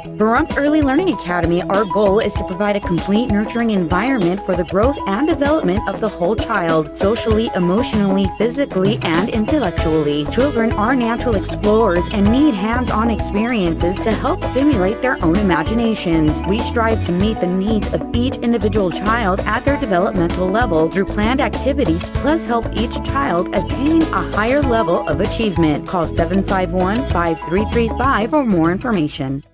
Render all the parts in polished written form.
Pahrump Early Learning Academy, our goal is to provide a complete nurturing environment for the growth and development of the whole child, socially, emotionally, physically, and intellectually. Children are natural explorers and need hands-on experiences to help stimulate their own imaginations. We strive to meet the needs of each individual child at their developmental level through planned activities, plus help each child attain a higher level of achievement. Call 751-5335 for more information.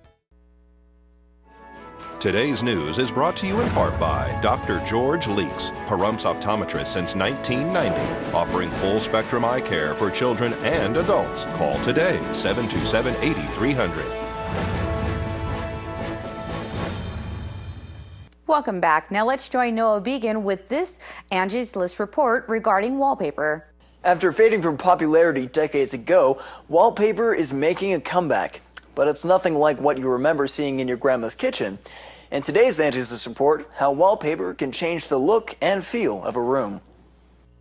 Today's news is brought to you in part by Dr. George Leeks, Pahrump's optometrist since 1990, offering full-spectrum eye care for children and adults. Call today, 727-8300. Welcome back. Now let's join Noah Began with this Angie's List report regarding wallpaper. After fading from popularity decades ago, wallpaper is making a comeback. But it's nothing like what you remember seeing in your grandma's kitchen. In today's Angie's List report, how wallpaper can change the look and feel of a room.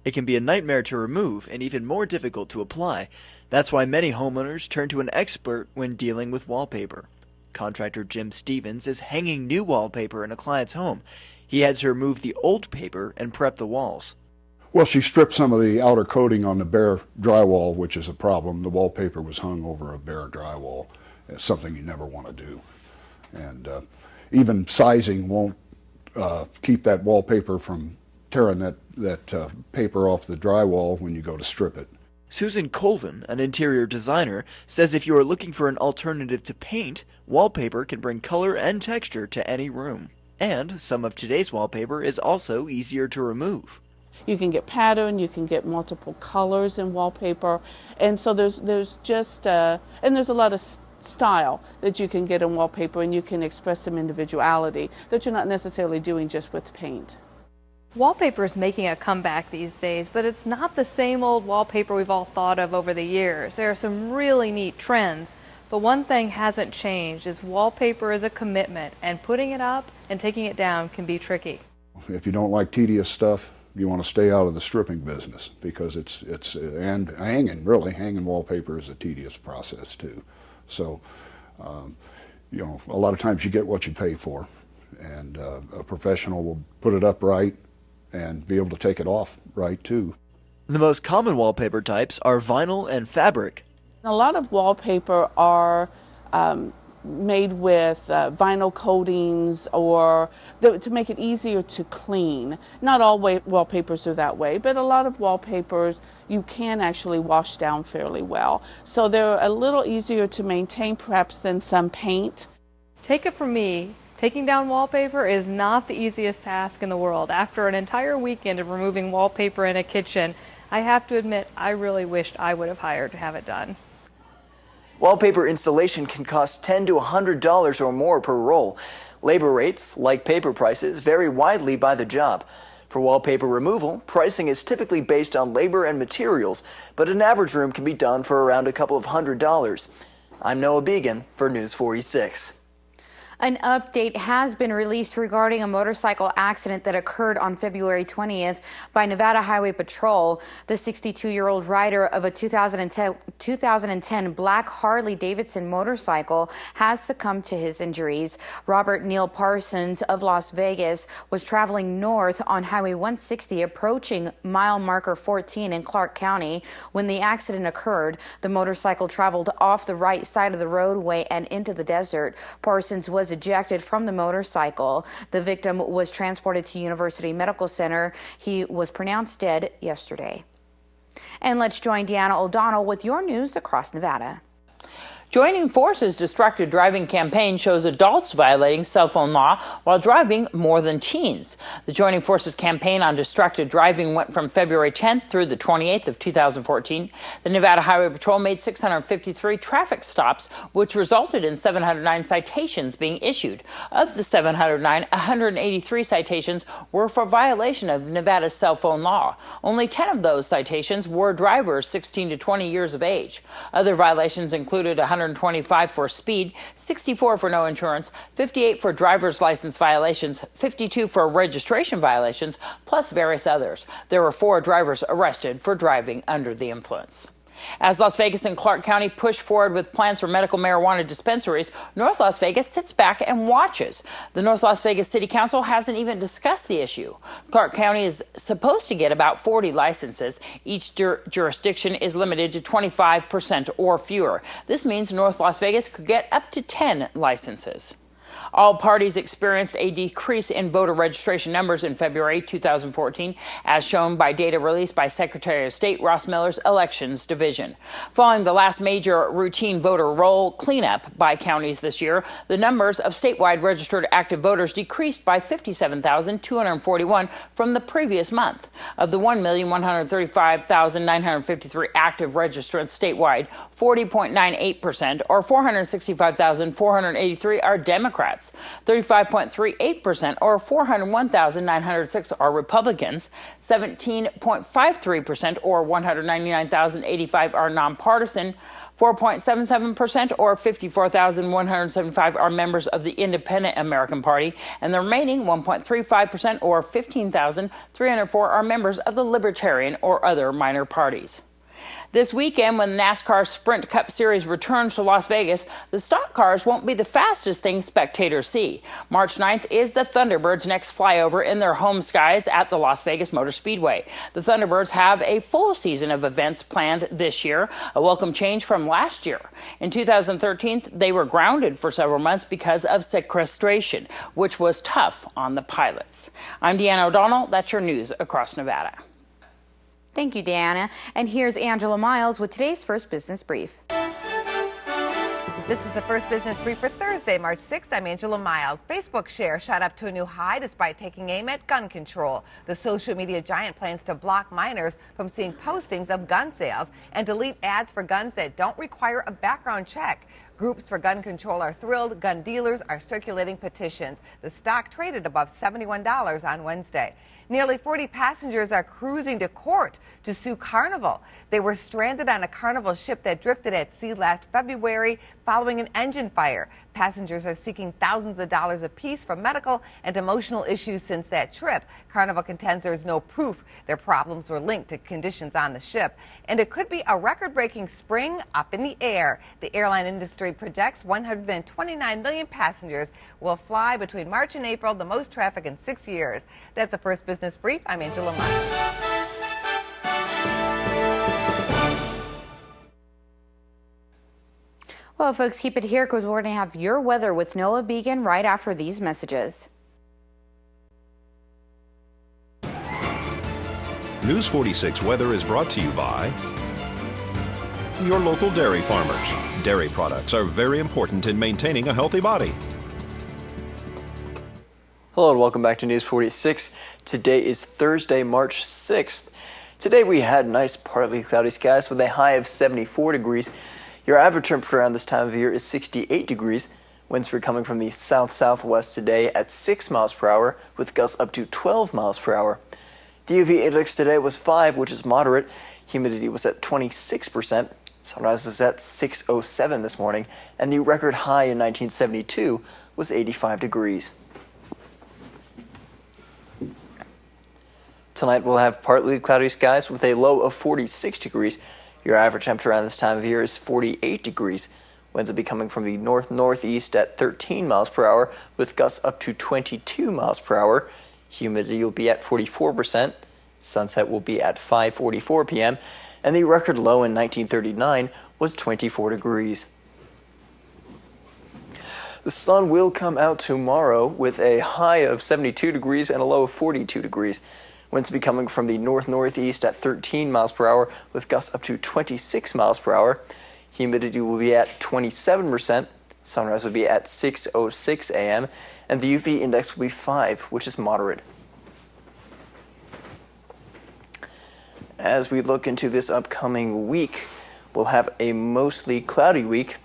It can be a nightmare to remove and even more difficult to apply. That's why many homeowners turn to an expert when dealing with wallpaper. Contractor Jim Stevens is hanging new wallpaper in a client's home. He had to remove the old paper and prep the walls. Well, she stripped some of the outer coating on the bare drywall, which is a problem. The wallpaper was hung over a bare drywall. It's something you never want to do. And even sizing won't keep that wallpaper from tearing that paper off the drywall when you go to strip it. Susan Colvin, an interior designer, says if you are looking for an alternative to paint, wallpaper can bring color and texture to any room. And some of today's wallpaper is also easier to remove. You can get pattern, you can get multiple colors in wallpaper, and so there's just and there's a lot of style that you can get in wallpaper, and you can express some individuality that you're not necessarily doing just with paint. Wallpaper is making a comeback these days, but it's not the same old wallpaper we've all thought of over the years. There are some really neat trends, but one thing hasn't changed is wallpaper is a commitment, and putting it up and taking it down can be tricky. If you don't like tedious stuff, you want to stay out of the stripping business, because and hanging wallpaper is a tedious process too. So, you know, a lot of times you get what you pay for, and a professional will put it up right and be able to take it off right too. The most common wallpaper types are vinyl and fabric. A lot of wallpaper are made with vinyl coatings or to make it easier to clean. Not all wallpapers are that way, but a lot of wallpapers you can actually wash down fairly well. So they're a little easier to maintain perhaps than some paint. Take it from me, taking down wallpaper is not the easiest task in the world. After an entire weekend of removing wallpaper in a kitchen, I have to admit I really wished I would have hired to have it done. Wallpaper installation can cost $10 to $100 or more per roll. Labor rates, like paper prices, vary widely by the job. For wallpaper removal, pricing is typically based on labor and materials, but an average room can be done for around a couple of $100s. I'm Noah Began for News 46. An update has been released regarding a motorcycle accident that occurred on February 20th by Nevada Highway Patrol. The 62-year-old rider of a 2010 black Harley-Davidson motorcycle has succumbed to his injuries. Robert Neil Parsons of Las Vegas was traveling north on Highway 160 approaching mile marker 14 in Clark County when the accident occurred. The motorcycle traveled off the right side of the roadway and into the desert. Parsons was ejected from the motorcycle. The victim was transported to University Medical Center. He was pronounced dead yesterday. And let's join Deanna O'Donnell with your news across Nevada. Joining Forces' Distracted Driving campaign shows adults violating cell phone law while driving more than teens. The Joining Forces campaign on distracted driving went from February 10th through the 28th of 2014. The Nevada Highway Patrol made 653 traffic stops, which resulted in 709 citations being issued. Of the 709, 183 citations were for violation of Nevada's cell phone law. Only 10 of those citations were drivers 16 to 20 years of age. Other violations included 125 for speed, 64 for no insurance, 58 for driver's license violations, 52 for registration violations, plus various others. There were 4 drivers arrested for driving under the influence. As Las Vegas and Clark County push forward with plans for medical marijuana dispensaries, North Las Vegas sits back and watches. The North Las Vegas City Council hasn't even discussed the issue. Clark County is supposed to get about 40 licenses. Each jurisdiction is limited to 25% or fewer. This means North Las Vegas could get up to 10 licenses. All parties experienced a decrease in voter registration numbers in February 2014, as shown by data released by Secretary of State Ross Miller's Elections Division. Following the last major routine voter roll cleanup by counties this year, the numbers of statewide registered active voters decreased by 57,241 from the previous month. Of the 1,135,953 active registrants statewide, 40.98%, or 465,483, are Democrats. 35.38%, or 401,906, are Republicans. 17.53%, or 199,085, are nonpartisan. 4.77%, or 54,175, are members of the Independent American Party, and the remaining 1.35%, or 15,304, are members of the Libertarian or other minor parties. This weekend, when the NASCAR Sprint Cup Series returns to Las Vegas, the stock cars won't be the fastest thing spectators see. March 9th is the Thunderbirds' next flyover in their home skies at the Las Vegas Motor Speedway. The Thunderbirds have a full season of events planned this year, a welcome change from last year. In 2013, they were grounded for several months because of sequestration, which was tough on the pilots. I'm Deanna O'Donnell. That's your news across Nevada. Thank you, Deanna. And here's Angela Miles with today's First Business Brief. This is the First Business Brief for Thursday, March 6th. I'm Angela Miles. Facebook share shot up to a new high despite taking aim at gun control. The social media giant plans to block minors from seeing postings of gun sales and delete ads for guns that don't require a background check. Groups for gun control are thrilled. Gun dealers are circulating petitions. The stock traded above $71 on Wednesday. Nearly 40 passengers are cruising to court to sue Carnival. They were stranded on a Carnival ship that drifted at sea last February following an engine fire. Passengers are seeking thousands of dollars apiece for medical and emotional issues since that trip. Carnival contends there is no proof their problems were linked to conditions on the ship. And it could be a record-breaking spring up in the air. The airline industry projects 129 million passengers will fly between March and April, the most traffic in 6 years. That's the First Business Brief. I'm Angela Miles. Well, folks, keep it here because we're going to have your weather with Noah Began right after these messages. News 46 weather is brought to you by your local dairy farmers. Dairy products are very important in maintaining a healthy body. Hello and welcome back to News 46. Today is Thursday, March 6th. Today we had nice partly cloudy skies with a high of 74 degrees. Your average temperature around this time of year is 68 degrees. Winds were coming from the south-southwest today at 6 miles per hour with gusts up to 12 miles per hour. The UV index today was 5, which is moderate. Humidity was at 26%. Sunrise was at 6:07 this morning, and the record high in 1972 was 85 degrees. Tonight we'll have partly cloudy skies with a low of 46 degrees. Your average temperature around this time of year is 48 degrees. Winds will be coming from the north-northeast at 13 miles per hour with gusts up to 22 miles per hour. Humidity will be at 44%. Sunset will be at 5:44 p.m. And the record low in 1939 was 24 degrees. The sun will come out tomorrow with a high of 72 degrees and a low of 42 degrees. Winds will be coming from the north-northeast at 13 miles per hour with gusts up to 26 miles per hour. Humidity will be at 27%. Sunrise will be at 6:06 a.m. and the UV index will be 5, which is moderate. As we look into this upcoming week, we'll have a mostly cloudy week.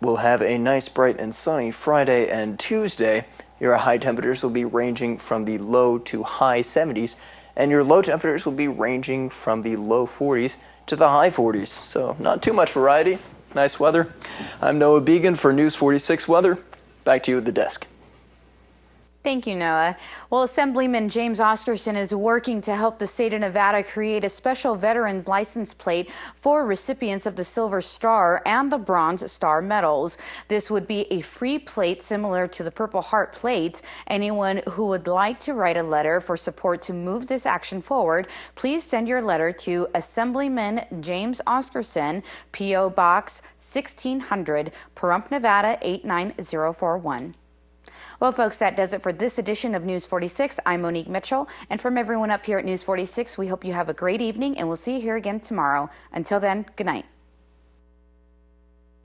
We'll have a nice, bright and sunny Friday and Tuesday. Your high temperatures will be ranging from the low to high 70s, and your low temperatures will be ranging from the low 40s to the high 40s. So not too much variety. Nice weather. I'm Noah Began for News 46 Weather. Back to you at the desk. Thank you, Noah. Well, Assemblyman James Oscarson is working to help the state of Nevada create a special veterans license plate for recipients of the Silver Star and the Bronze Star medals. This would be a free plate similar to the Purple Heart plate. Anyone who would like to write a letter for support to move this action forward, please send your letter to Assemblyman James Oscarson, P.O. Box 1600, Pahrump, Nevada 89041. Well, folks, that does it for this edition of News 46. I'm Monique Mitchell, and from everyone up here at News 46, we hope you have a great evening, and we'll see you here again tomorrow. Until then, good night.